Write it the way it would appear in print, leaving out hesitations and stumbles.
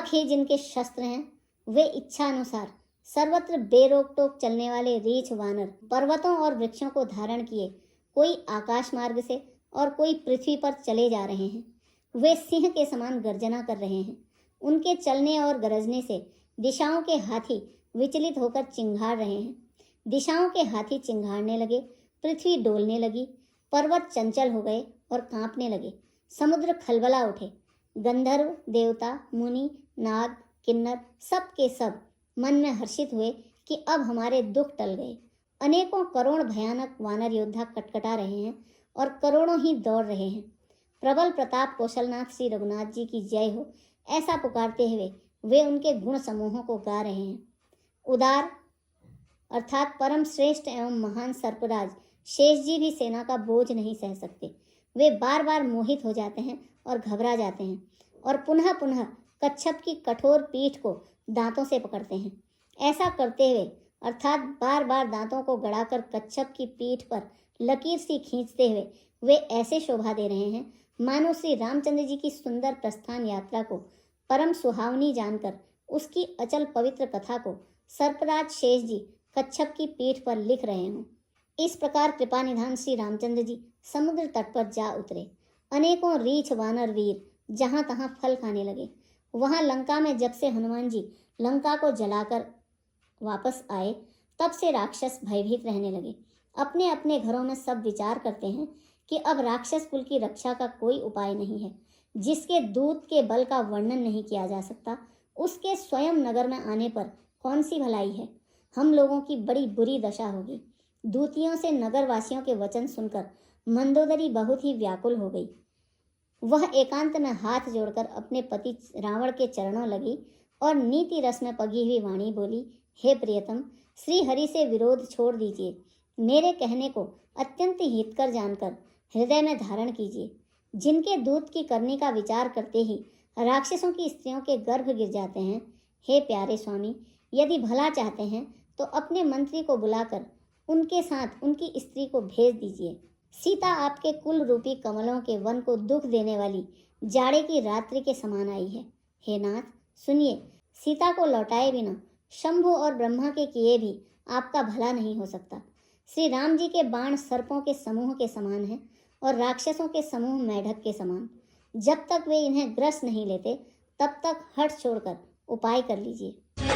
नख ही जिनके शस्त्र हैं, वे इच्छा अनुसार सर्वत्र बेरोक टोक चलने वाले रीछ वानर पर्वतों और वृक्षों को धारण किए कोई आकाश मार्ग से और कोई पृथ्वी पर चले जा रहे हैं। वे सिंह के समान गर्जना कर रहे हैं। उनके चलने और गरजने से दिशाओं के हाथी विचलित होकर चिंघाड़ रहे हैं। दिशाओं के हाथी चिंघाड़ने लगे, पृथ्वी डोलने लगी, पर्वत चंचल हो गए और कांपने लगे, समुद्र खलबला उठे। गंधर्व, देवता, मुनि, नाग, किन्नर सब के सब मन में हर्षित हुए कि अब हमारे दुख टल गए। अनेकों करोड़ भयानक वानर योद्धा कटकटा रहे हैं और करोड़ों ही दौड़ रहे हैं। प्रबल प्रताप कौशलनाथ श्री रघुनाथ जी की जय हो, ऐसा पुकारते हुए वे उनके गुण समूहों को गा रहे हैं। उदार अर्थात परम श्रेष्ठ एवं महान सर्पराज शेष जी भी सेना का बोझ नहीं सह सकते। वे बार बार मोहित हो जाते हैं और घबरा जाते हैं और पुनः पुनः कच्छप की कठोर पीठ को दांतों से पकड़ते हैं। ऐसा करते हुए अर्थात बार बार दांतों को गड़ाकर कच्छप की पीठ पर लकीर सी खींचते हुए वे ऐसे शोभा दे रहे हैं मानो श्री रामचंद्र जी की सुंदर प्रस्थान यात्रा को परम सुहावनी जानकर उसकी अचल पवित्र कथा को सर्पराज शेष जी कच्छप की पीठ पर लिख रहे हों। इस प्रकार कृपा निधान श्री रामचंद्र जी समुद्र तट पर जा उतरे। अनेकों रीछ वानर वीर जहां तहां फल खाने लगे। वहां लंका में जब से हनुमान जी लंका को जलाकर वापस आए, तब से राक्षस भयभीत रहने लगे। अपने अपने घरों में सब विचार करते हैं कि अब राक्षस कुल की रक्षा का कोई उपाय नहीं है। जिसके दूत के बल का वर्णन नहीं किया जा सकता, उसके स्वयं नगर में आने पर कौन सी भलाई है। हम लोगों की बड़ी बुरी दशा होगी। दूतियों से नगर वासियों के वचन सुनकर मंदोदरी बहुत ही व्याकुल हो गई। वह एकांत में हाथ जोड़कर अपने पति रावण के चरणों लगी और नीति रस में पगी हुई वाणी बोली, हे प्रियतम, श्री हरि से विरोध छोड़ दीजिए। मेरे कहने को अत्यंत हितकर जानकर हृदय में धारण कीजिए। जिनके दूत की करने का विचार करते ही राक्षसों की स्त्रियों के गर्भ गिर जाते हैं, हे प्यारे स्वामी, यदि भला चाहते हैं तो अपने मंत्री को बुलाकर उनके साथ उनकी स्त्री को भेज दीजिए। सीता आपके कुल रूपी कमलों के वन को दुख देने वाली जाड़े की रात्रि के समान आई है। हे नाथ सुनिए, सीता को लौटाए बिना शंभु और ब्रह्मा के किए भी आपका भला नहीं हो सकता। श्री राम जी के बाण सर्पों के समूह के समान हैं और राक्षसों के समूह मेढक के समान। जब तक वे इन्हें ग्रस नहीं लेते, तब तक हठ छोड़कर उपाय कर लीजिए।